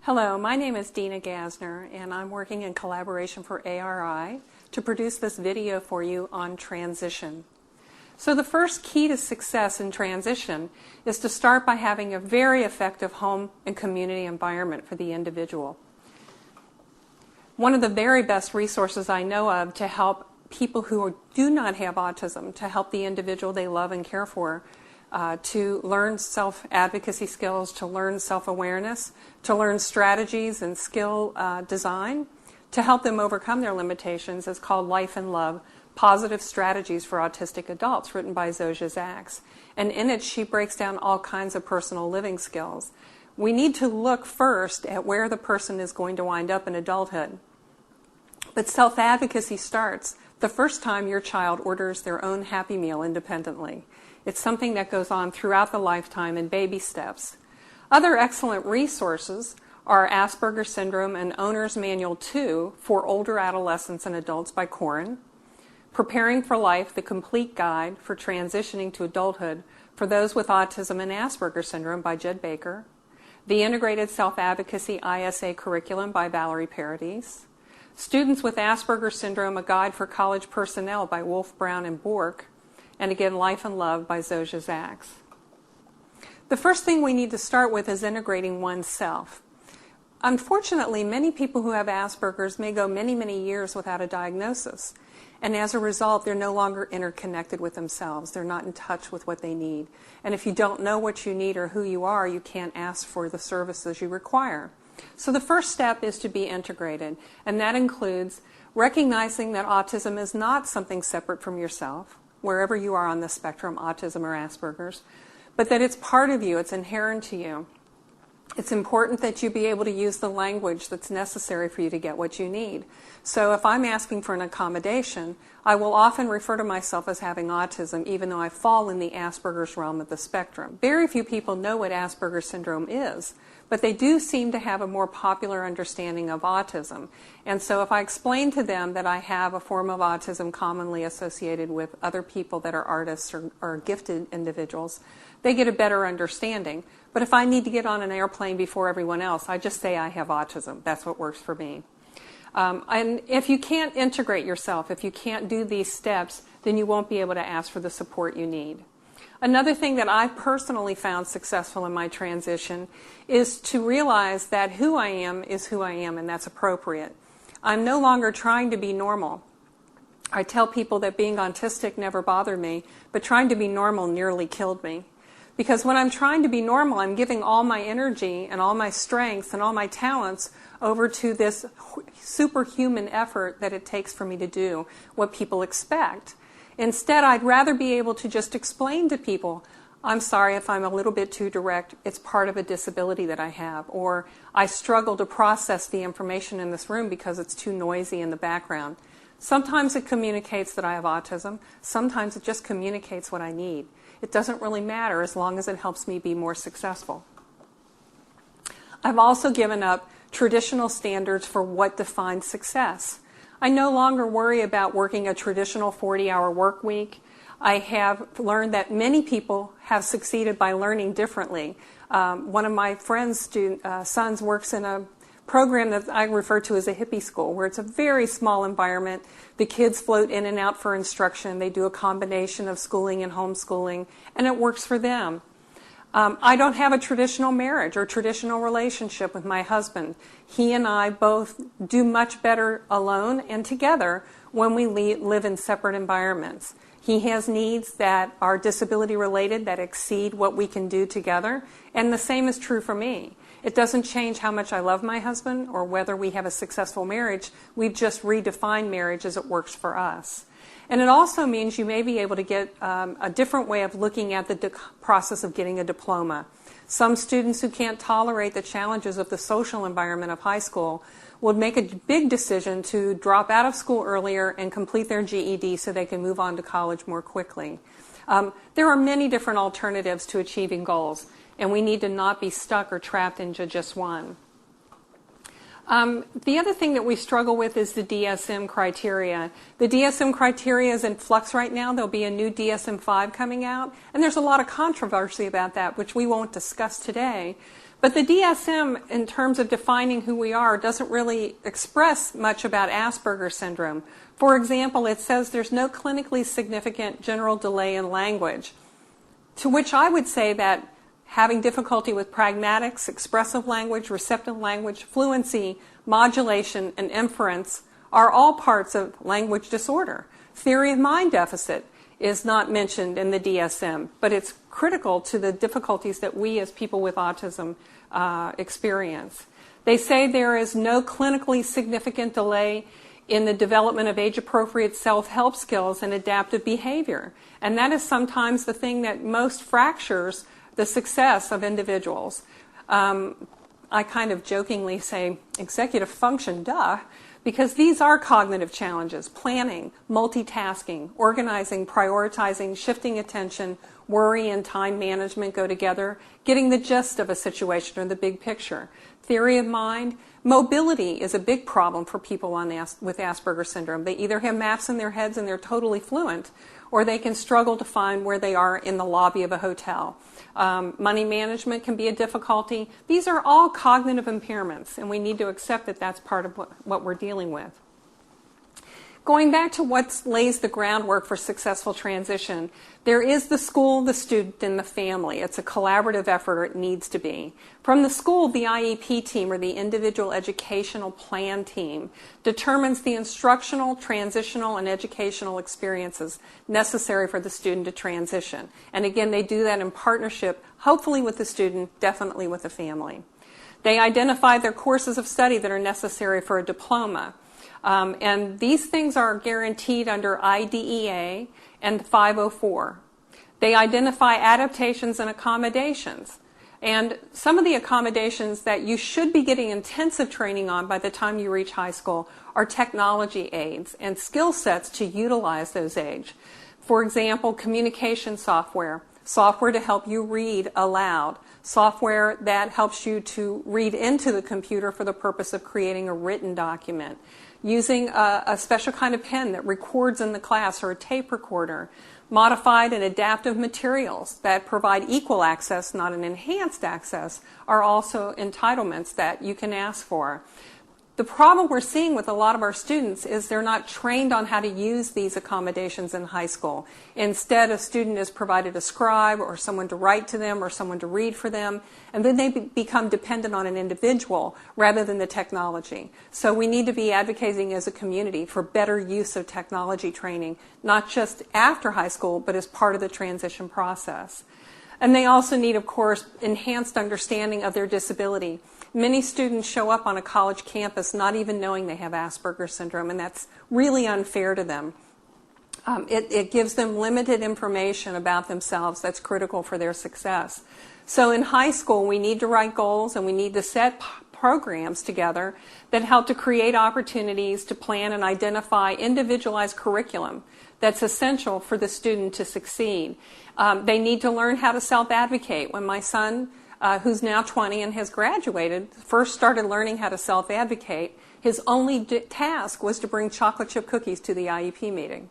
Hello, my name is Dena Gassner, and I'm working in collaboration for ARI to produce this video for you on transition. So the first key to success in transition is to start by having a very effective home and community environment for the individual. One of the very best resources I know of to help people who do not have autism, to help the individual they love and care for, to learn self-advocacy skills, to learn self-awareness, to learn strategies and skill design, to help them overcome their limitations is called Life and Love, Positive Strategies for Autistic Adults, written by Dena Gassner. And in it, she breaks down all kinds of personal living skills. We need to look first at where the person is going to wind up in adulthood. But self-advocacy starts the first time your child orders their own Happy Meal independently. It's something that goes on throughout the lifetime in baby steps. Other excellent resources are Asperger Syndrome and Owner's Manual 2 for Older Adolescents and Adults by Corin, Preparing for Life, the Complete Guide for Transitioning to Adulthood for Those with Autism and Asperger Syndrome by Jed Baker, the Integrated Self-Advocacy ISA Curriculum by Valerie Paradis, Students with Asperger Syndrome, A Guide for College Personnel by Wolf, Brown, and Bork, and again, Life and Love by Dena Gassner. The first thing we need to start with is integrating oneself. Unfortunately, many people who have Asperger's may go many, many years without a diagnosis. And as a result, they're no longer interconnected with themselves. They're not in touch with what they need. And if you don't know what you need or who you are, you can't ask for the services you require. So the first step is to be integrated. And that includes recognizing that autism is not something separate from yourself, wherever you are on the spectrum, autism or Asperger's, but that it's part of you, it's inherent to you. It's important that you be able to use the language that's necessary for you to get what you need. So if I'm asking for an accommodation, I will often refer to myself as having autism, even though I fall in the Asperger's realm of the spectrum. Very few people know what Asperger's syndrome is, but they do seem to have a more popular understanding of autism. And so if I explain to them that I have a form of autism commonly associated with other people that are artists or gifted individuals, they get a better understanding. But if I need to get on an airplane before everyone else, I just say I have autism. That's what works for me. And if you can't integrate yourself, if you can't do these steps, then you won't be able to ask for the support you need. Another thing that I personally found successful in my transition is to realize that who I am is who I am, and that's appropriate. I'm no longer trying to be normal. I tell people that being autistic never bothered me, but trying to be normal nearly killed me. Because when I'm trying to be normal, I'm giving all my energy and all my strengths and all my talents over to this superhuman effort that it takes for me to do what people expect. Instead, I'd rather be able to just explain to people, I'm sorry if I'm a little bit too direct, it's part of a disability that I have, or I struggle to process the information in this room because it's too noisy in the background. Sometimes it communicates that I have autism, sometimes it just communicates what I need. It doesn't really matter as long as it helps me be more successful. I've also given up traditional standards for what defines success. I no longer worry about working a traditional 40-hour work week. I have learned that many people have succeeded by learning differently. One of my friend's sons works in a program that I refer to as a hippie school, where it's a very small environment. The kids float in and out for instruction. They do a combination of schooling and homeschooling, and it works for them. I don't have a traditional marriage or traditional relationship with my husband. He and I both do much better alone and together when we live in separate environments. He has needs that are disability related that exceed what we can do together, and the same is true for me. It doesn't change how much I love my husband or whether we have a successful marriage. We've just redefined marriage as it works for us. And it also means you may be able to get a different way of looking at the process of getting a diploma. Some students who can't tolerate the challenges of the social environment of high school would make a big decision to drop out of school earlier and complete their GED so they can move on to college more quickly. There are many different alternatives to achieving goals, and we need to not be stuck or trapped into just one. The other thing that we struggle with is the DSM criteria. The DSM criteria is in flux right now. There'll be a new DSM-5 coming out, and there's a lot of controversy about that, which we won't discuss today. But the DSM, in terms of defining who we are, doesn't really express much about Asperger syndrome. For example, it says there's no clinically significant general delay in language, to which I would say that having difficulty with pragmatics, expressive language, receptive language, fluency, modulation, and inference are all parts of language disorder. Theory of mind deficit is not mentioned in the DSM, but it's critical to the difficulties that we as people with autism experience. They say there is no clinically significant delay in the development of age-appropriate self-help skills and adaptive behavior. And that is sometimes the thing that most fractures the success of individuals. I kind of jokingly say executive function, duh, because these are cognitive challenges: planning, multitasking, organizing, prioritizing, shifting attention, worry and time management go together, getting the gist of a situation or the big picture. Theory of mind, mobility is a big problem for people with Asperger syndrome. They either have maps in their heads and they're totally fluent, or they can struggle to find where they are in the lobby of a hotel. Money management can be a difficulty. These are all cognitive impairments, and we need to accept that that's part of what we're dealing with. Going back to what lays the groundwork for successful transition, there is the school, the student, and the family. It's a collaborative effort, or it needs to be. From the school, the IEP team, or the Individual Educational Plan team, determines the instructional, transitional, and educational experiences necessary for the student to transition. And again, they do that in partnership, hopefully with the student, definitely with the family. They identify their courses of study that are necessary for a diploma. And these things are guaranteed under IDEA and 504. They identify adaptations and accommodations. And some of the accommodations that you should be getting intensive training on by the time you reach high school are technology aids and skill sets to utilize those aids. For example, communication software, software to help you read aloud, software that helps you to read into the computer for the purpose of creating a written document, using a special kind of pen that records in the class, or a tape recorder, modified and adaptive materials that provide equal access, not an enhanced access, are also entitlements that you can ask for. The problem we're seeing with a lot of our students is they're not trained on how to use these accommodations in high school. Instead, a student is provided a scribe or someone to write to them or someone to read for them, and then they become dependent on an individual rather than the technology. So we need to be advocating as a community for better use of technology training, not just after high school, but as part of the transition process. And they also need, of course, enhanced understanding of their disability. Many students show up on a college campus not even knowing they have Asperger syndrome, and that's really unfair to them. It gives them limited information about themselves that's critical for their success. So in high school, we need to write goals and we need to set programs together that help to create opportunities to plan and identify individualized curriculum that's essential for the student to succeed. They need to learn how to self-advocate. When my son, who's now 20 and has graduated, first started learning how to self-advocate, his only task was to bring chocolate chip cookies to the IEP meeting,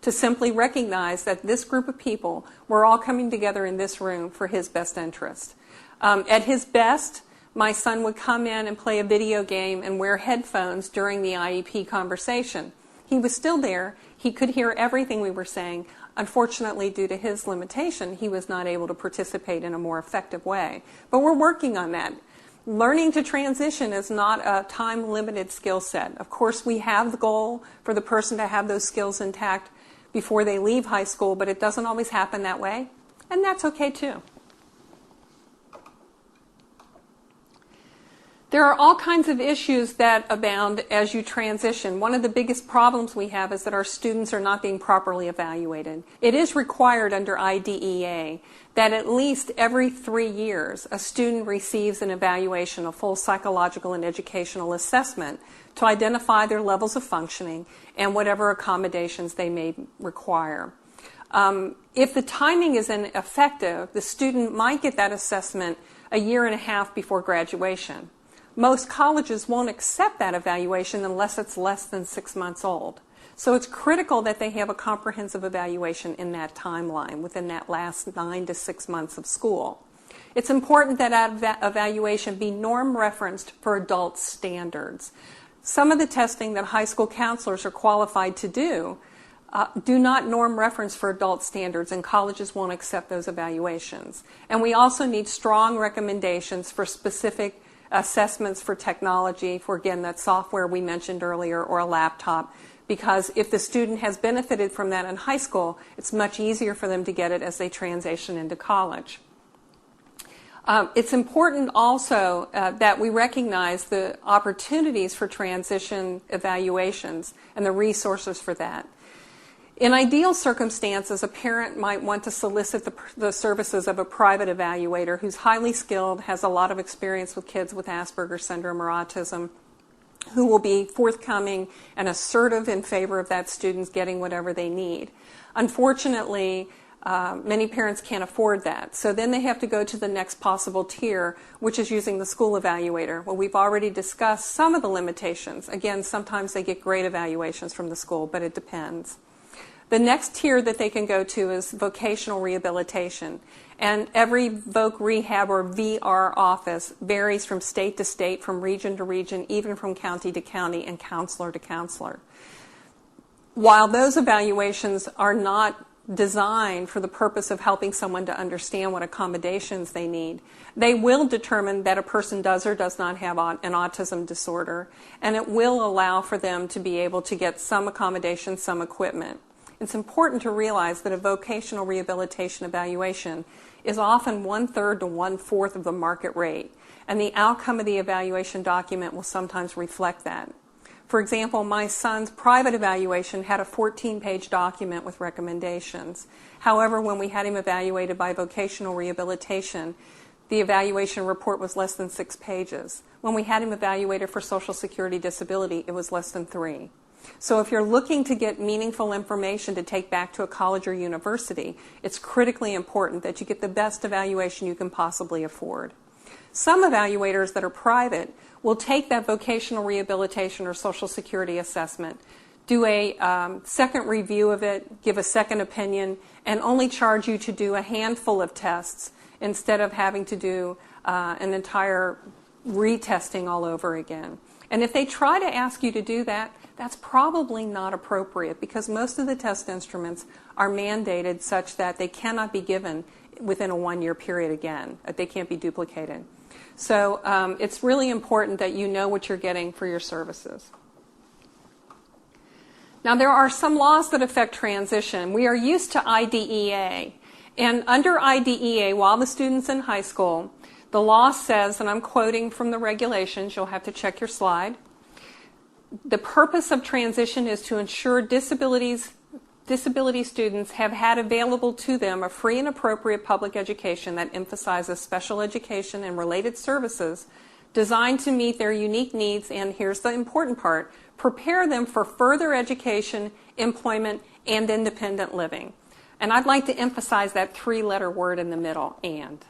to simply recognize that this group of people were all coming together in this room for his best interest. At his best, my son would come in and play a video game and wear headphones during the IEP conversation. He was still there. He could hear everything we were saying. Unfortunately, due to his limitation, he was not able to participate in a more effective way. But we're working on that. Learning to transition is not a time-limited skill set. Of course, we have the goal for the person to have those skills intact before they leave high school, but it doesn't always happen that way, and that's okay too. There are all kinds of issues that abound as you transition. One of the biggest problems we have is that our students are not being properly evaluated. It is required under IDEA that at least every 3 years a student receives an evaluation, a full psychological and educational assessment to identify their levels of functioning and whatever accommodations they may require. If the timing is ineffective, the student might get that assessment a year and a half before graduation. most colleges won't accept that evaluation unless it's less than 6 months old. So it's critical that they have a comprehensive evaluation in that timeline, within that last 9 to 6 months of school. It's important that evaluation be norm referenced for adult standards. Some of the testing that high school counselors are qualified to do not norm reference for adult standards, and colleges won't accept those evaluations. And we also need strong recommendations for specific assessments for technology, for again that software we mentioned earlier, or a laptop, because if the student has benefited from that in high school, it's much easier for them to get it as they transition into college. It's important also that we recognize the opportunities for transition evaluations and the resources for that. In ideal circumstances, a parent might want to solicit the services of a private evaluator who's highly skilled, has a lot of experience with kids with Asperger syndrome or autism, who will be forthcoming and assertive in favor of that student getting whatever they need. Unfortunately, many parents can't afford that. So then they have to go to the next possible tier, which is using the school evaluator. Well, we've already discussed some of the limitations. Again, sometimes they get great evaluations from the school, but it depends. The next tier that they can go to is vocational rehabilitation. And every voc rehab or VR office varies from state to state, from region to region, even from county to county and counselor to counselor. While those evaluations are not designed for the purpose of helping someone to understand what accommodations they need, they will determine that a person does or does not have an autism disorder, and it will allow for them to be able to get some accommodations, some equipment. It's important to realize that a vocational rehabilitation evaluation is often 1/3 to 1/4 of the market rate, and the outcome of the evaluation document will sometimes reflect that. For example, my son's private evaluation had a 14-page document with recommendations. However, when we had him evaluated by vocational rehabilitation, the evaluation report was less than 6 pages. When we had him evaluated for Social Security disability, it was less than 3. So if you're looking to get meaningful information to take back to a college or university, it's critically important that you get the best evaluation you can possibly afford. Some evaluators that are private will take that vocational rehabilitation or Social Security assessment, do a second review of it, give a second opinion, and only charge you to do a handful of tests instead of having to do an entire retesting all over again. And if they try to ask you to do that, that's probably not appropriate, because most of the test instruments are mandated such that they cannot be given within a 1-year period again. They can't be duplicated. So it's really important that you know what you're getting for your services. Now, there are some laws that affect transition. We are used to IDEA. And under IDEA, while the student's in high school, the law says, and I'm quoting from the regulations, you'll have to check your slide, the purpose of transition is to ensure disability students have had available to them a free and appropriate public education that emphasizes special education and related services designed to meet their unique needs, and here's the important part, prepare them for further education, employment, and independent living. And I'd like to emphasize that 3-letter word in the middle, and.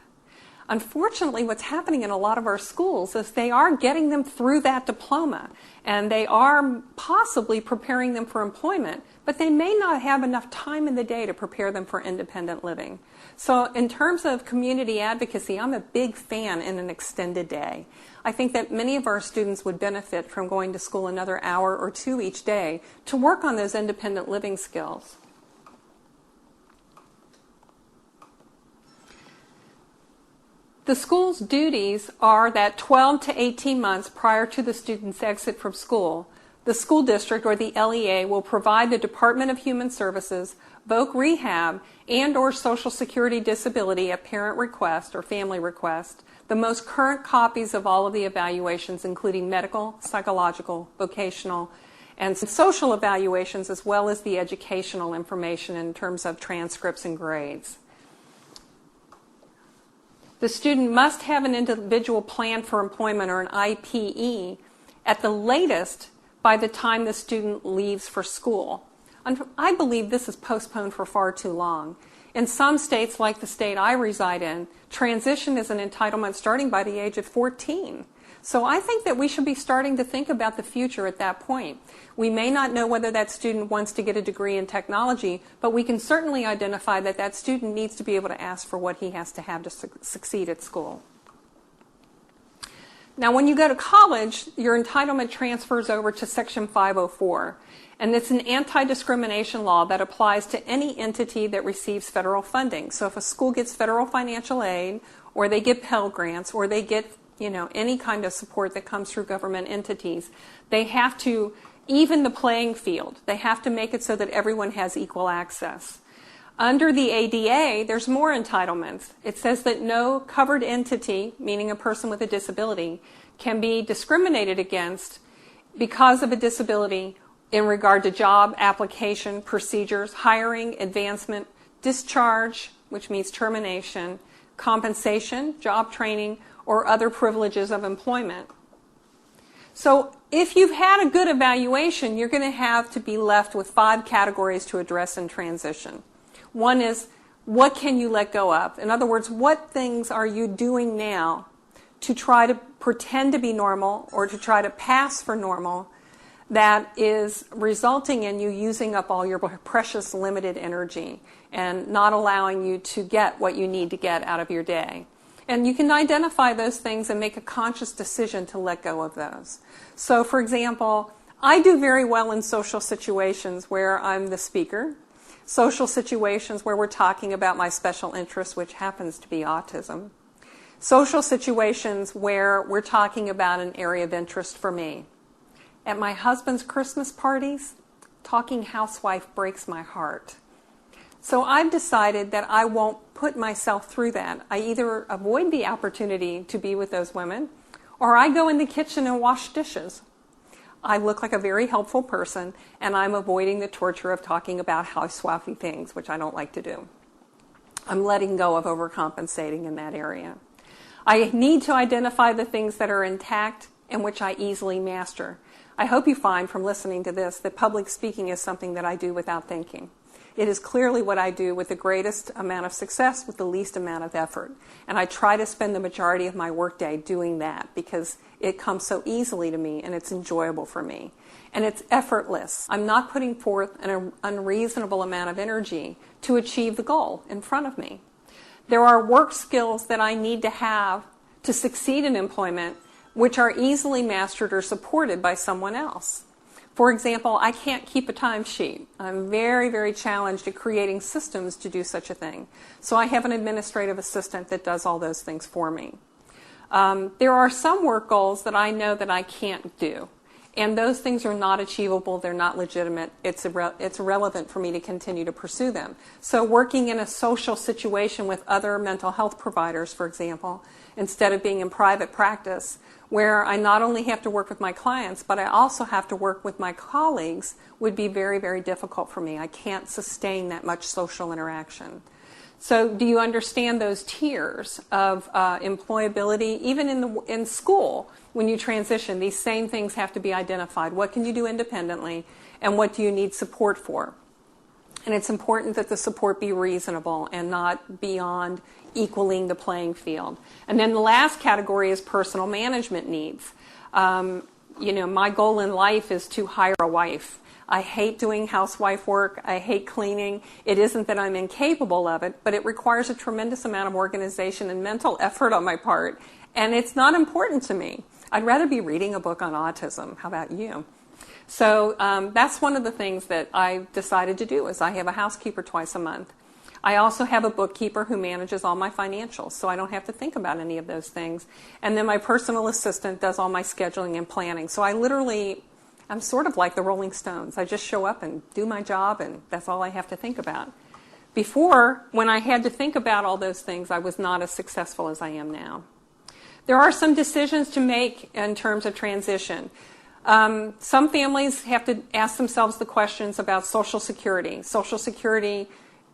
Unfortunately, what's happening in a lot of our schools is they are getting them through that diploma, and they are possibly preparing them for employment, but they may not have enough time in the day to prepare them for independent living. So in terms of community advocacy, I'm a big fan in an extended day. I think that many of our students would benefit from going to school another hour or 2 each day to work on those independent living skills. The school's duties are that 12 to 18 months prior to the student's exit from school, the school district or the LEA will provide the Department of Human Services, voc rehab, and or Social Security disability at parent request or family request, the most current copies of all of the evaluations, including medical, psychological, vocational, and social evaluations, as well as the educational information in terms of transcripts and grades. The student must have an individual plan for employment, or an IPE, at the latest by the time the student leaves for school. I believe this is postponed for far too long. In some states, like the state I reside in, transition is an entitlement starting by the age of 14. So I think that we should be starting to think about the future at that point. We may not know whether that student wants to get a degree in technology, but we can certainly identify that that student needs to be able to ask for what he has to have to succeed at school. Now, when you go to college, your entitlement transfers over to Section 504, and it's an anti-discrimination law that applies to any entity that receives federal funding. So if a school gets federal financial aid, or they get Pell Grants, or they get any kind of support that comes through government entities, they have to even the playing field. They have to make it so that everyone has equal access. Under the ADA, there's more entitlements. It says that no covered entity, meaning a person with a disability, can be discriminated against because of a disability in regard to job application, procedures, hiring, advancement, discharge, which means termination, compensation, job training, or other privileges of employment. So if you've had a good evaluation, you're going to have to be left with 5 categories to address in transition. One is, what can you let go of? In other words, what things are you doing now to try to pretend to be normal or to try to pass for normal that is resulting in you using up all your precious limited energy and not allowing you to get what you need to get out of your day? And you can identify those things and make a conscious decision to let go of those. So, for example, I do very well in social situations where I'm the speaker, social situations where we're talking about my special interest, which happens to be autism, social situations where we're talking about an area of interest for me. At my husband's Christmas parties, talking housewife breaks my heart. So I've decided that I won't put myself through that. I either avoid the opportunity to be with those women, or I go in the kitchen and wash dishes. I look like a very helpful person, and I'm avoiding the torture of talking about housewifey things, which I don't like to do. I'm letting go of overcompensating in that area. I need to identify the things that are intact and which I easily master. I hope you find from listening to this that public speaking is something that I do without thinking. It is clearly what I do with the greatest amount of success with the least amount of effort. And I try to spend the majority of my workday doing that because it comes so easily to me and it's enjoyable for me. And it's effortless. I'm not putting forth an unreasonable amount of energy to achieve the goal in front of me. There are work skills that I need to have to succeed in employment which are easily mastered or supported by someone else. For example, I can't keep a timesheet. I'm very, very challenged at creating systems to do such a thing. So I have an administrative assistant that does all those things for me. There are some work goals that I know that I can't do. And those things are not achievable. They're not legitimate. It's irrelevant for me to continue to pursue them. So working in a social situation with other mental health providers, for example, instead of being in private practice, where I not only have to work with my clients, but I also have to work with my colleagues, would be very, very difficult for me. I can't sustain that much social interaction. So do you understand those tiers of employability? Even in school, when you transition, these same things have to be identified. What can you do independently, and what do you need support for? And it's important that the support be reasonable and not beyond equaling the playing field. And then the last category is personal management needs. My goal in life is to hire a wife. I hate doing housewife work. I hate cleaning. It isn't that I'm incapable of it, but it requires a tremendous amount of organization and mental effort on my part, and it's not important to me. I'd rather be reading a book on autism. How about you? So that's one of the things that I decided to do is I have a housekeeper twice a month. I also have a bookkeeper who manages all my financials, so I don't have to think about any of those things. And then my personal assistant does all my scheduling and planning. So I'm sort of like the Rolling Stones. I just show up and do my job, and that's all I have to think about. Before, when I had to think about all those things, I was not as successful as I am now. There are some decisions to make in terms of transition. Some families have to ask themselves the questions about Social Security. Social Security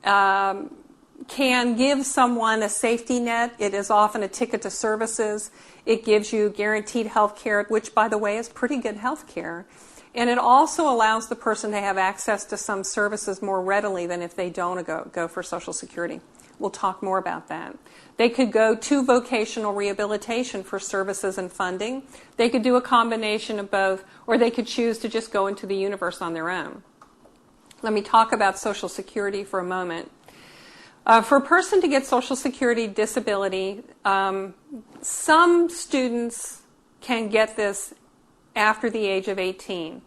can give someone a safety net. It is often a ticket to services. It gives you guaranteed health care, which, by the way, is pretty good health care. And it also allows the person to have access to some services more readily than if they don't go for Social Security. We'll talk more about that. They could go to vocational rehabilitation for services and funding. They could do a combination of both, or they could choose to just go into the universe on their own. Let me talk about Social Security for a moment. For a person to get Social Security disability, some students can get this after the age of 18.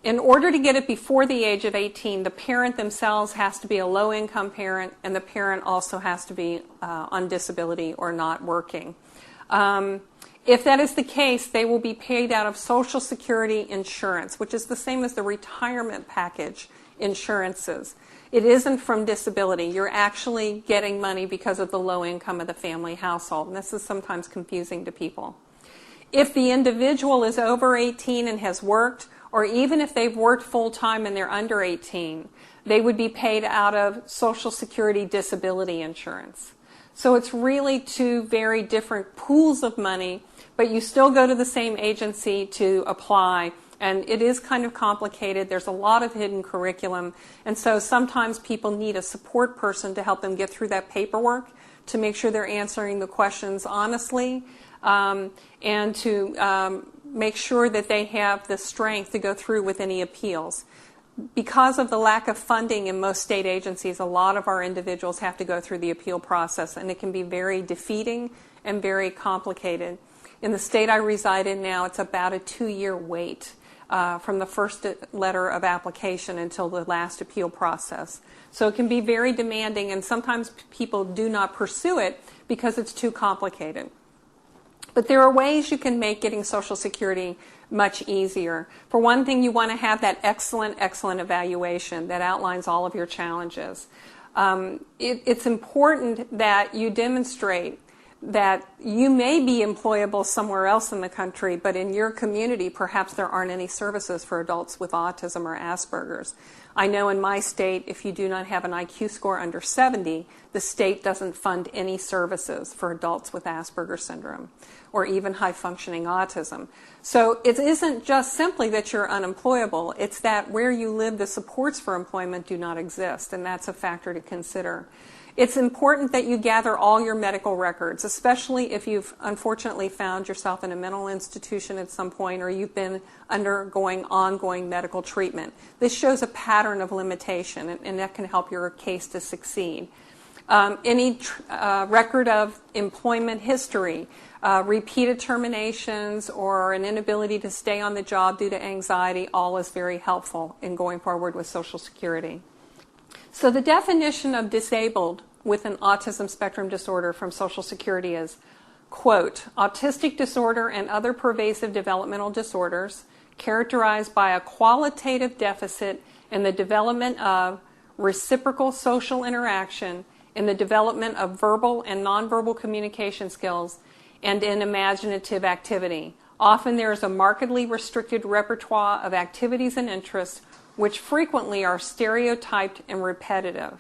In order to get it before the age of 18, the parent themselves has to be a low-income parent, and the parent also has to be on disability or not working. If that is the case, they will be paid out of Social Security insurance, which is the same as the retirement package insurances. It isn't from disability. You're actually getting money because of the low income of the family household, and this is sometimes confusing to people. If the individual is over 18 and has worked, or even if they've worked full-time and they're under 18, they would be paid out of Social Security disability insurance. So it's really two very different pools of money, but you still go to the same agency to apply, and it is kind of complicated. There's a lot of hidden curriculum, and so sometimes people need a support person to help them get through that paperwork to make sure they're answering the questions honestly, and to make sure that they have the strength to go through with any appeals. Because of the lack of funding in most state agencies, a lot of our individuals have to go through the appeal process, and it can be very defeating and very complicated. In the state I reside in now, it's about a 2-year wait from the first letter of application until the last appeal process. So it can be very demanding, and sometimes people do not pursue it because it's too complicated. But there are ways you can make getting Social Security much easier. For one thing, you want to have that excellent evaluation that outlines all of your challenges. It's important that you demonstrate that you may be employable somewhere else in the country, but in your community, perhaps there aren't any services for adults with autism or Asperger's. I know in my state, if you do not have an IQ score under 70, the state doesn't fund any services for adults with Asperger syndrome or even high-functioning autism. So it isn't just simply that you're unemployable, it's that where you live, the supports for employment do not exist, and that's a factor to consider. It's important that you gather all your medical records, especially if you've unfortunately found yourself in a mental institution at some point or you've been undergoing ongoing medical treatment. This shows a pattern of limitation, and that can help your case to succeed. Any record of employment history, repeated terminations, or an inability to stay on the job due to anxiety, all is very helpful in going forward with Social Security. So the definition of disabled with an autism spectrum disorder from Social Security is, quote, autistic disorder and other pervasive developmental disorders characterized by a qualitative deficit in the development of reciprocal social interaction, in the development of verbal and nonverbal communication skills, and in imaginative activity. Often there is a markedly restricted repertoire of activities and interests which frequently are stereotyped and repetitive.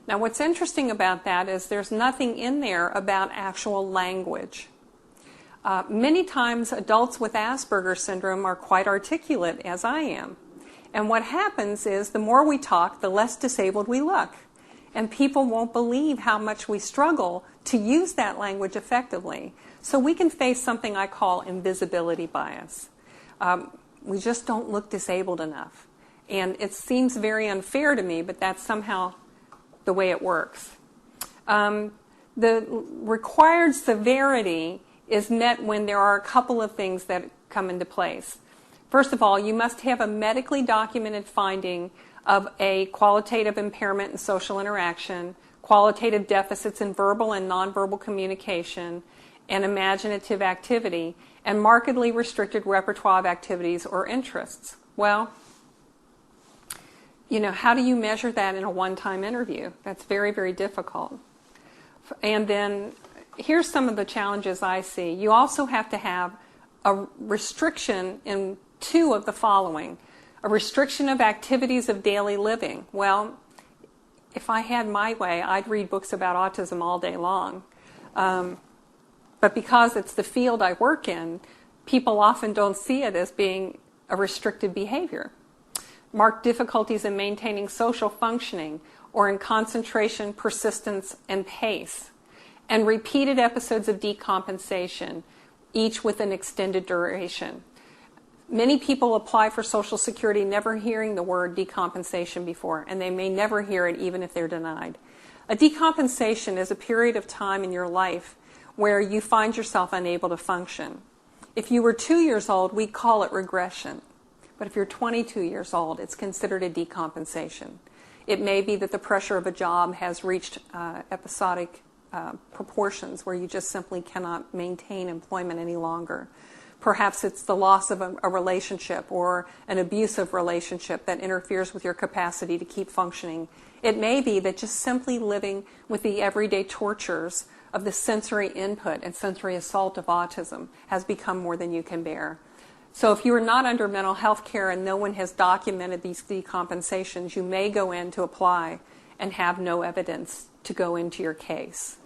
Now what's interesting about that is there's nothing in there about actual language. Many times adults with Asperger syndrome are quite articulate, as I am. And what happens is the more we talk, the less disabled we look. And people won't believe how much we struggle to use that language effectively. So we can face something I call invisibility bias. We just don't look disabled enough. And it seems very unfair to me, but that's somehow the way it works. The required severity is met when there are a couple of things that come into place. First of all, you must have a medically documented finding of a qualitative impairment in social interaction, qualitative deficits in verbal and nonverbal communication, and imaginative activity, and markedly restricted repertoire of activities or interests. Well, you know, how do you measure that in a one-time interview? That's very, very difficult. And then here's some of the challenges I see. You also have to have a restriction in two of the following. A restriction of activities of daily living. Well, if I had my way, I'd read books about autism all day long. But because it's the field I work in, people often don't see it as being a restricted behavior. Marked difficulties in maintaining social functioning, or in concentration, persistence, and pace, and repeated episodes of decompensation, each with an extended duration. Many people apply for Social Security never hearing the word decompensation before, and they may never hear it even if they're denied. A decompensation is a period of time in your life where you find yourself unable to function. If you were 2 years old, we call it regression. But if you're 22 years old, it's considered a decompensation. It may be that the pressure of a job has reached episodic proportions where you just simply cannot maintain employment any longer. Perhaps it's the loss of a relationship or an abusive relationship that interferes with your capacity to keep functioning. It may be that just simply living with the everyday tortures of the sensory input and sensory assault of autism has become more than you can bear. So if you are not under mental health care and no one has documented these decompensations, you may go in to apply and have no evidence to go into your case.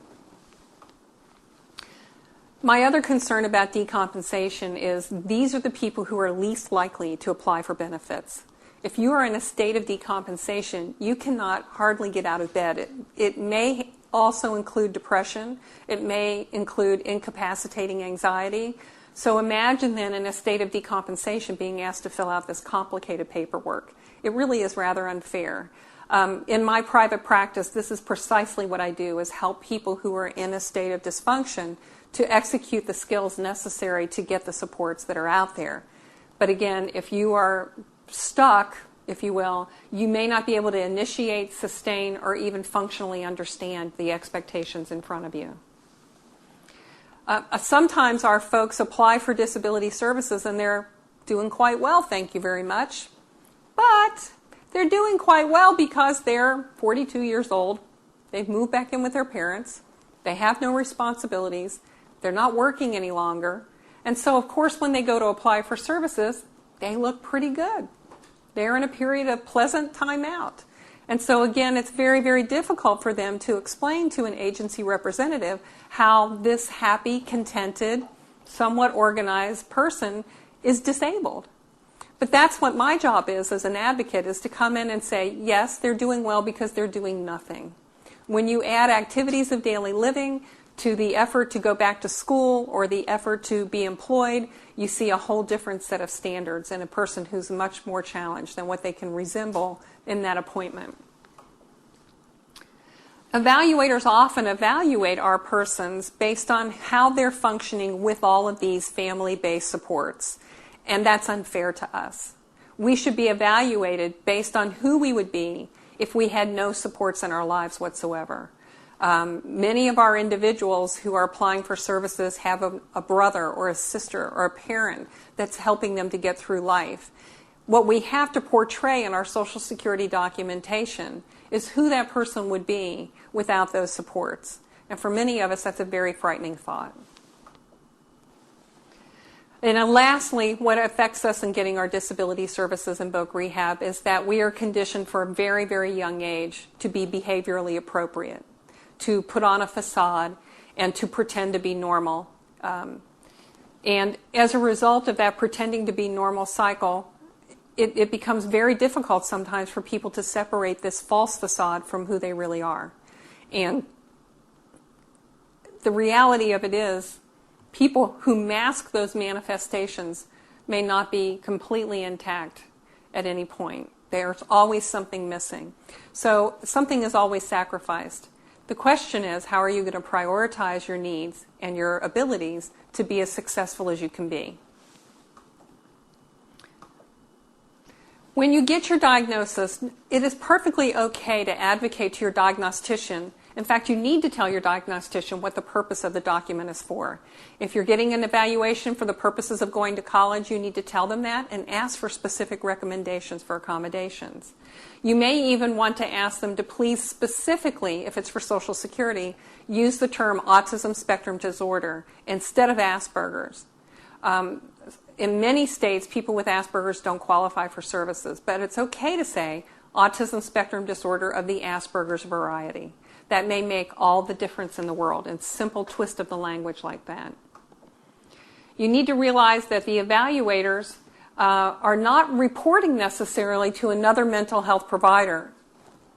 My other concern about decompensation is these are the people who are least likely to apply for benefits. If you are in a state of decompensation, you cannot hardly get out of bed. It may also include depression. It may include incapacitating anxiety. So imagine then in a state of decompensation being asked to fill out this complicated paperwork. It really is rather unfair. In my private practice, this is precisely what I do, is help people who are in a state of dysfunction to execute the skills necessary to get the supports that are out there. But again, if you are stuck, if you will, you may not be able to initiate, sustain, or even functionally understand the expectations in front of you. Sometimes our folks apply for disability services and they're doing quite well, thank you very much. But they're doing quite well because they're 42 years old, they've moved back in with their parents, they have no responsibilities, they're not working any longer, and so of course when they go to apply for services, they look pretty good. They're in a period of pleasant time out. And so again, it's very, very difficult for them to explain to an agency representative how this happy, contented, somewhat organized person is disabled. But that's what my job is as an advocate, is to come in and say, yes, they're doing well because they're doing nothing. When you add activities of daily living to the effort to go back to school or the effort to be employed, you see a whole different set of standards in a person who's much more challenged than what they can resemble in that appointment. Evaluators often evaluate our persons based on how they're functioning with all of these family-based supports, and that's unfair to us. We should be evaluated based on who we would be if we had no supports in our lives whatsoever. Many of our individuals who are applying for services have a brother or a sister or a parent that's helping them to get through life. What we have to portray in our Social Security documentation is who that person would be without those supports. And for many of us, that's a very frightening thought. And lastly, what affects us in getting our disability services in voc rehab is that we are conditioned for a very, very young age to be behaviorally appropriate, to put on a facade, and to pretend to be normal. And as a result of that pretending to be normal cycle, it becomes very difficult sometimes for people to separate this false facade from who they really are. And the reality of it is, people who mask those manifestations may not be completely intact at any point. There's always something missing. So something is always sacrificed. The question is, how are you going to prioritize your needs and your abilities to be as successful as you can be? When you get your diagnosis, it is perfectly okay to advocate to your diagnostician. In fact, you need to tell your diagnostician what the purpose of the document is for. If you're getting an evaluation for the purposes of going to college, you need to tell them that and ask for specific recommendations for accommodations. You may even want to ask them to please specifically, if it's for Social Security, use the term autism spectrum disorder instead of Asperger's. In many states, people with Asperger's don't qualify for services, but it's okay to say autism spectrum disorder of the Asperger's variety. That may make all the difference in the world, and simple twist of the language like that. You need to realize that the evaluators are not reporting necessarily to another mental health provider.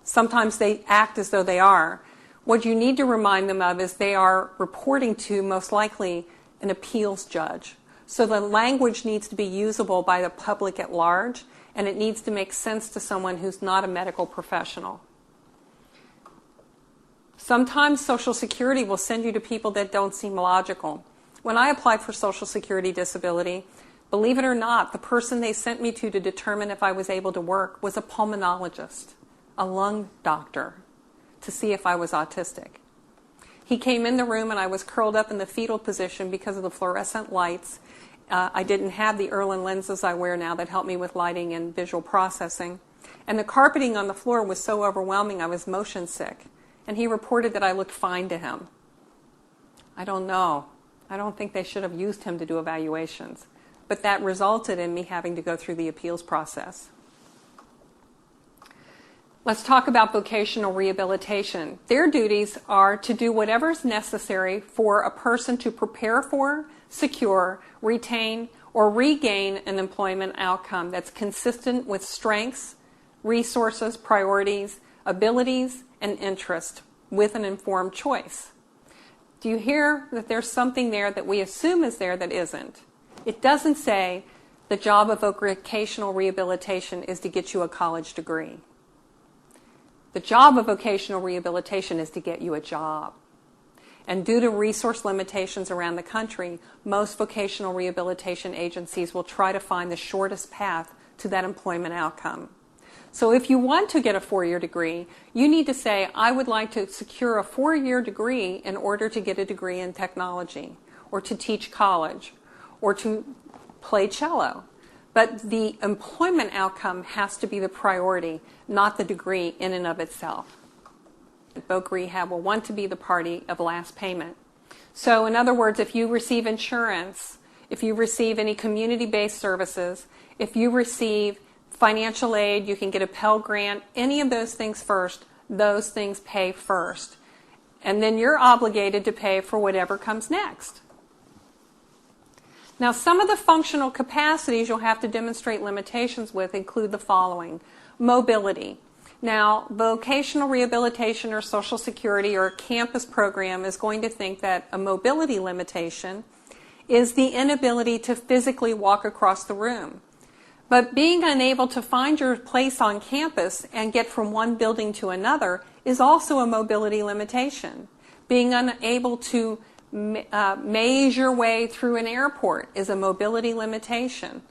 Sometimes they act as though they are. What you need to remind them of is they are reporting to, most likely, an appeals judge. So the language needs to be usable by the public at large, and it needs to make sense to someone who's not a medical professional. Sometimes Social Security will send you to people that don't seem logical. When I applied for Social Security disability, believe it or not, the person they sent me to determine if I was able to work was a pulmonologist, a lung doctor, to see if I was autistic. He came in the room and I was curled up in the fetal position because of the fluorescent lights. I didn't have the Erlen lenses I wear now that help me with lighting and visual processing. And the carpeting on the floor was so overwhelming I was motion sick. And he reported that I looked fine to him. I don't know. I don't think they should have used him to do evaluations. But that resulted in me having to go through the appeals process. Let's talk about vocational rehabilitation. Their duties are to do whatever is necessary for a person to prepare for, secure, retain, or regain an employment outcome that's consistent with strengths, resources, priorities, abilities, and interest with an informed choice. Do you hear that there's something there that we assume is there that isn't? It doesn't say the job of vocational rehabilitation is to get you a college degree. The job of vocational rehabilitation is to get you a job. And due to resource limitations around the country, most vocational rehabilitation agencies will try to find the shortest path to that employment outcome. So if you want to get a 4-year degree, you need to say, I would like to secure a 4-year degree in order to get a degree in technology, or to teach college, or to play cello. But the employment outcome has to be the priority, not the degree in and of itself. Voc Rehab will want to be the party of last payment. So in other words, if you receive insurance, if you receive any community-based services, if you receive financial aid, you can get a Pell Grant, any of those things first, those things pay first. And then you're obligated to pay for whatever comes next. Now, some of the functional capacities you'll have to demonstrate limitations with include the following. Mobility. Now, vocational rehabilitation or Social Security or a campus program is going to think that a mobility limitation is the inability to physically walk across the room. But being unable to find your place on campus and get from one building to another is also a mobility limitation. Being unable to maze your way through an airport is a mobility limitation.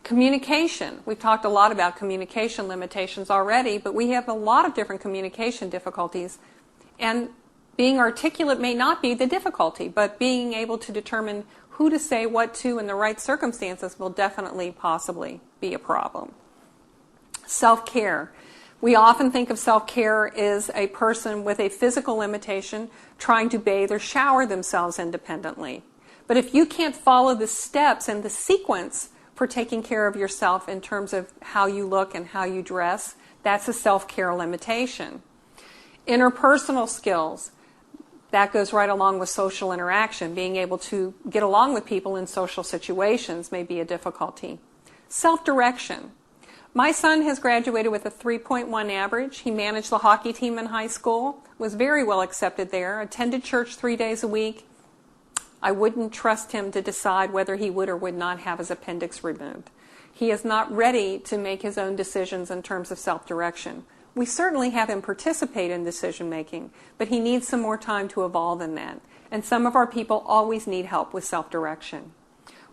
Communication. We've talked a lot about communication limitations already, but we have a lot of different communication difficulties. And being articulate may not be the difficulty, but being able to determine who to say what to in the right circumstances will definitely possibly be a problem. Self-care. We often think of self-care as a person with a physical limitation trying to bathe or shower themselves independently. But if you can't follow the steps and the sequence for taking care of yourself in terms of how you look and how you dress, that's a self-care limitation. Interpersonal skills. That goes right along with social interaction. Being able to get along with people in social situations may be a difficulty. Self-direction. My son has graduated with a 3.1 average. He managed the hockey team in high school, was very well accepted there, attended church 3 days a week. I wouldn't trust him to decide whether he would or would not have his appendix removed. He is not ready to make his own decisions in terms of self-direction. We certainly have him participate in decision making, but he needs some more time to evolve in that. And some of our people always need help with self-direction.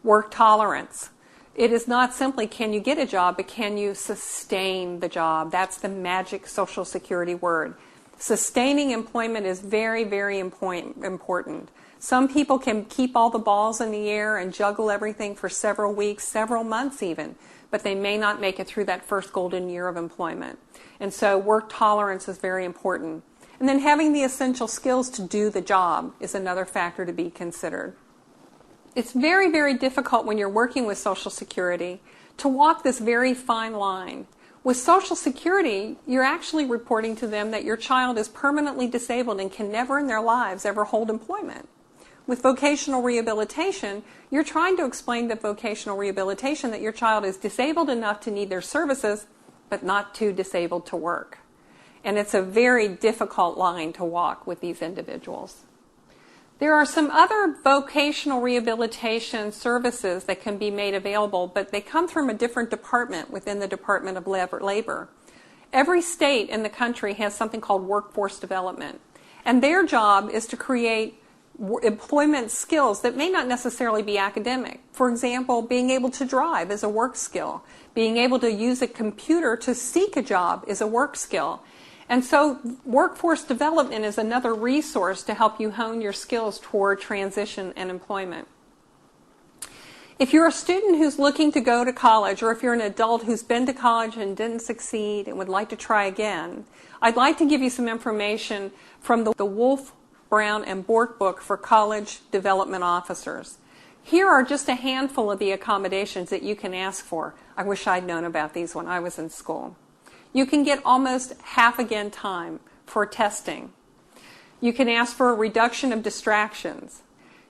Work tolerance. It is not simply can you get a job, but can you sustain the job? That's the magic Social Security word. Sustaining employment is very, very important. Some people can keep all the balls in the air and juggle everything for several weeks, several months even, but they may not make it through that first golden year of employment. And so work tolerance is very important. And then having the essential skills to do the job is another factor to be considered. It's very, very difficult when you're working with Social Security to walk this very fine line. With Social Security, you're actually reporting to them that your child is permanently disabled and can never in their lives ever hold employment. With vocational rehabilitation, you're trying to explain to vocational rehabilitation that your child is disabled enough to need their services, but not too disabled to work. and it's a very difficult line to walk with these individuals. There are some other vocational rehabilitation services that can be made available, but they come from a different department within the Department of Labor. Every state in the country has something called workforce development, and their job is to create employment skills that may not necessarily be academic. For example, being able to drive is a work skill. Being able to use a computer to seek a job is a work skill. And so workforce development is another resource to help you hone your skills toward transition and employment. If you're a student who's looking to go to college, or if you're an adult who's been to college and didn't succeed and would like to try again, I'd like to give you some information from the Wolf, Brown, and Bork book for college development officers. Here are just a handful of the accommodations that you can ask for. I wish I'd known about these when I was in school. You can get almost half again time for testing. You can ask for a reduction of distractions.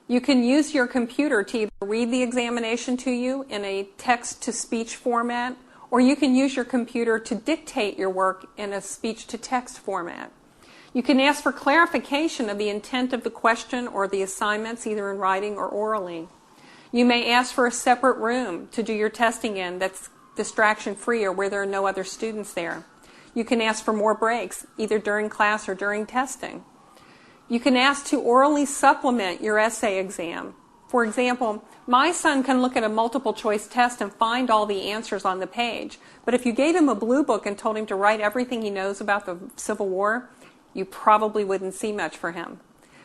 You can use your computer to either read the examination to you in a text-to-speech format, or you can use your computer to dictate your work in a speech-to-text format. You can ask for clarification of the intent of the question or the assignments, either in writing or orally. You may ask for a separate room to do your testing in that's distraction-free or where there are no other students there. You can ask for more breaks, either during class or during testing. You can ask to orally supplement your essay exam. For example, my son can look at a multiple choice test and find all the answers on the page, but if you gave him a blue book and told him to write everything he knows about the Civil War, you probably wouldn't see much for him.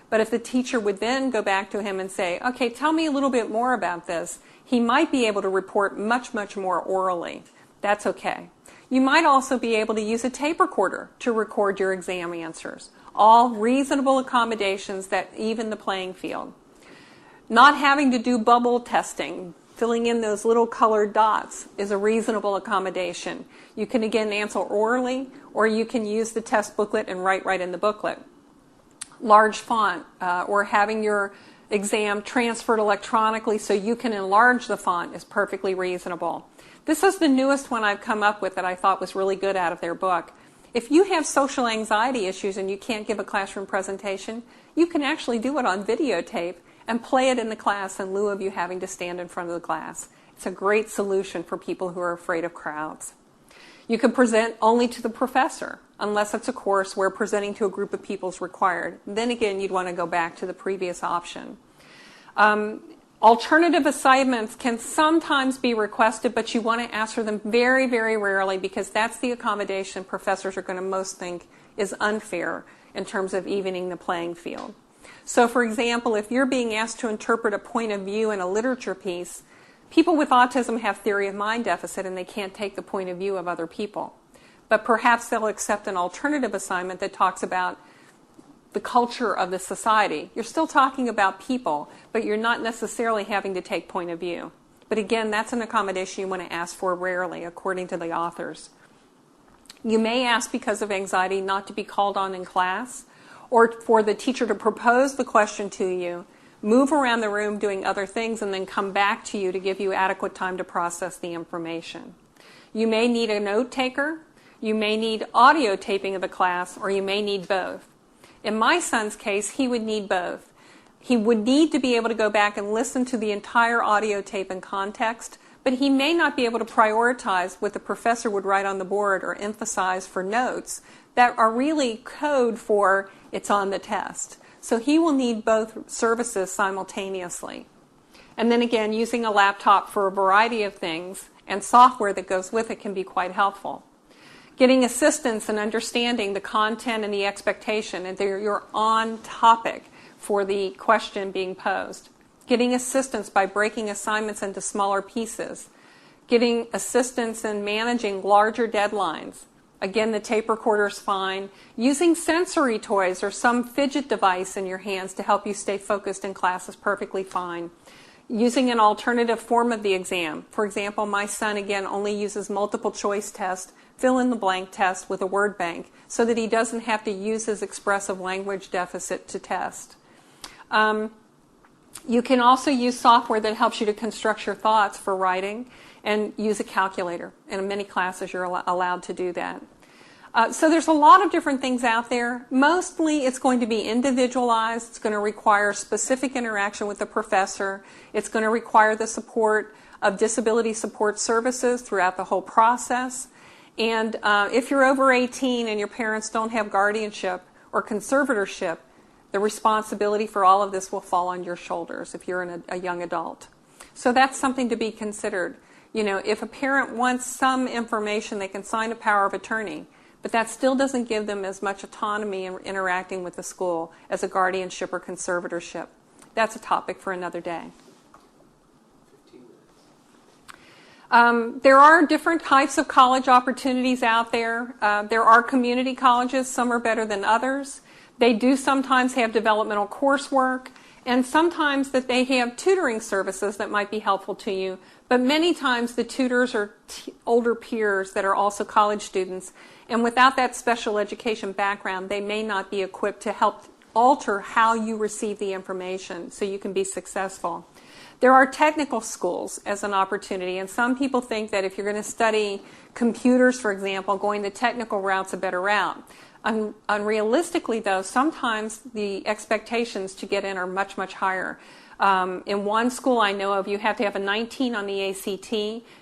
But if the teacher would then go back to him and say, okay, tell me a little bit more about this, he might be able to report much, much more orally. That's okay. You might also be able to use a tape recorder to record your exam answers. All reasonable accommodations that even the playing field. Not having to do bubble testing, filling in those little colored dots, is a reasonable accommodation. You can again answer orally, or you can use the test booklet and write right in the booklet. Large font, or having your exam transferred electronically so you can enlarge the font is perfectly reasonable. This is the newest one I've come up with that I thought was really good out of their book. If you have social anxiety issues and you can't give a classroom presentation, you can actually do it on videotape and play it in the class in lieu of you having to stand in front of the class. It's a great solution for people who are afraid of crowds. You can present only to the professor, unless it's a course where presenting to a group of people is required. Then again, you'd want to go back to the previous option. Alternative assignments can sometimes be requested, but you want to ask for them very, very rarely, because that's the accommodation professors are going to most think is unfair in terms of evening the playing field. So for example, if you're being asked to interpret a point of view in a literature piece, people with autism have theory of mind deficit and they can't take the point of view of other people. But perhaps they'll accept an alternative assignment that talks about the culture of the society. You're still talking about people, but you're not necessarily having to take point of view. But again, that's an accommodation you want to ask for rarely, according to the authors. You may ask because of anxiety not to be called on in class, or for the teacher to propose the question to you, move around the room doing other things, and then come back to you to give you adequate time to process the information. You may need a note taker, you may need audio taping of the class, or you may need both. In my son's case, he would need both. He would need to be able to go back and listen to the entire audio tape in context, but he may not be able to prioritize what the professor would write on the board or emphasize for notes that are really code for it's on the test. So he will need both services simultaneously. And then again, using a laptop for a variety of things and software that goes with it can be quite helpful. Getting assistance and understanding the content and the expectation, and you're on topic for the question being posed. Getting assistance by breaking assignments into smaller pieces. Getting assistance in managing larger deadlines. Again, the tape recorder's fine. Using sensory toys or some fidget device in your hands to help you stay focused in class is perfectly fine. Using an alternative form of the exam. For example, my son, again, only uses multiple choice test, fill in the blank test with a word bank so that he doesn't have to use his expressive language deficit to test. You can also use software that helps you to construct your thoughts for writing and use a calculator. And in many classes you're allowed to do that. So there's a lot of different things out there. Mostly it's going to be individualized. It's going to require specific interaction with the professor. It's going to require the support of disability support services throughout the whole process. And if you're over 18 and your parents don't have guardianship or conservatorship, the responsibility for all of this will fall on your shoulders if you're a young adult. So that's something to be considered. You know, if a parent wants some information, they can sign a power of attorney, but that still doesn't give them as much autonomy in interacting with the school as a guardianship or conservatorship. That's a topic for another day. There are different types of college opportunities out there. There are community colleges. Some are better than others. They do sometimes have developmental coursework, and sometimes that they have tutoring services that might be helpful to you. But many times the tutors are older peers that are also college students, and without that special education background, they may not be equipped to help alter how you receive the information so you can be successful. There are technical schools as an opportunity, and some people think that if you're going to study computers, for example, going the technical route's a better route. Unrealistically, though, sometimes the expectations to get in are much, much higher. In one school I know of, you have to have a 19 on the ACT,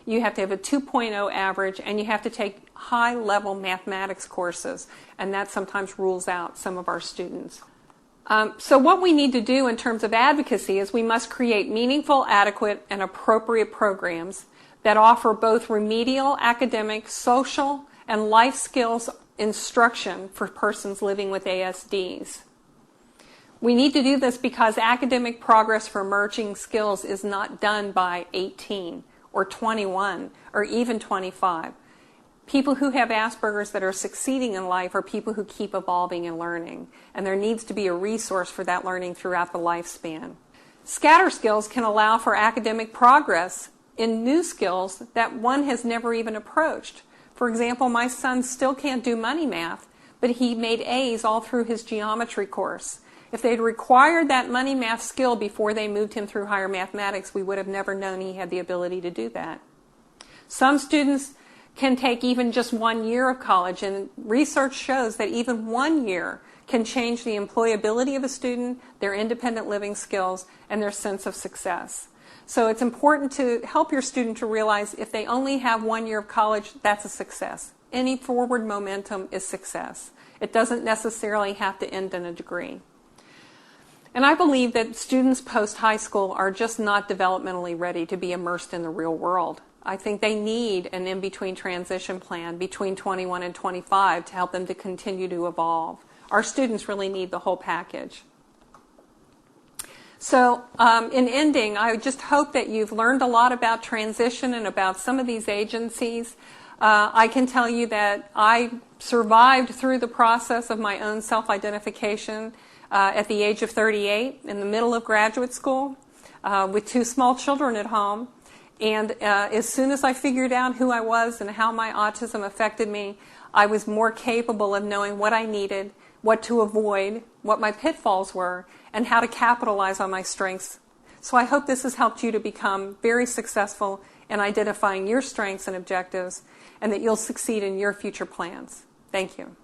you have to have a 2.0 average, and you have to take high-level mathematics courses, and that sometimes rules out some of our students. So what we need to do in terms of advocacy is we must create meaningful, adequate, and appropriate programs that offer both remedial, academic, social, and life skills instruction for persons living with ASDs. We need to do this because academic progress for emerging skills is not done by 18 or 21 or even 25. People who have Asperger's that are succeeding in life are people who keep evolving and learning, and there needs to be a resource for that learning throughout the lifespan. Scatter skills can allow for academic progress in new skills that one has never even approached. For example, my son still can't do money math, but he made A's all through his geometry course. If they'd required that money math skill before they moved him through higher mathematics, we would have never known he had the ability to do that. Some students can take even just 1 year of college, and research shows that even 1 year can change the employability of a student, their independent living skills, and their sense of success. So it's important to help your student to realize if they only have 1 year of college, that's a success. Any forward momentum is success. It doesn't necessarily have to end in a degree. And I believe that students post-high school are just not developmentally ready to be immersed in the real world. I think they need an in-between transition plan between 21 and 25 to help them to continue to evolve. Our students really need the whole package. So in ending, I just hope that you've learned a lot about transition and about some of these agencies. I can tell you that I survived through the process of my own self-identification at the age of 38 in the middle of graduate school with 2 small children at home. And as soon as I figured out who I was and how my autism affected me, I was more capable of knowing what I needed, what to avoid, what my pitfalls were, and how to capitalize on my strengths. So I hope this has helped you to become very successful in identifying your strengths and objectives, and that you'll succeed in your future plans. Thank you.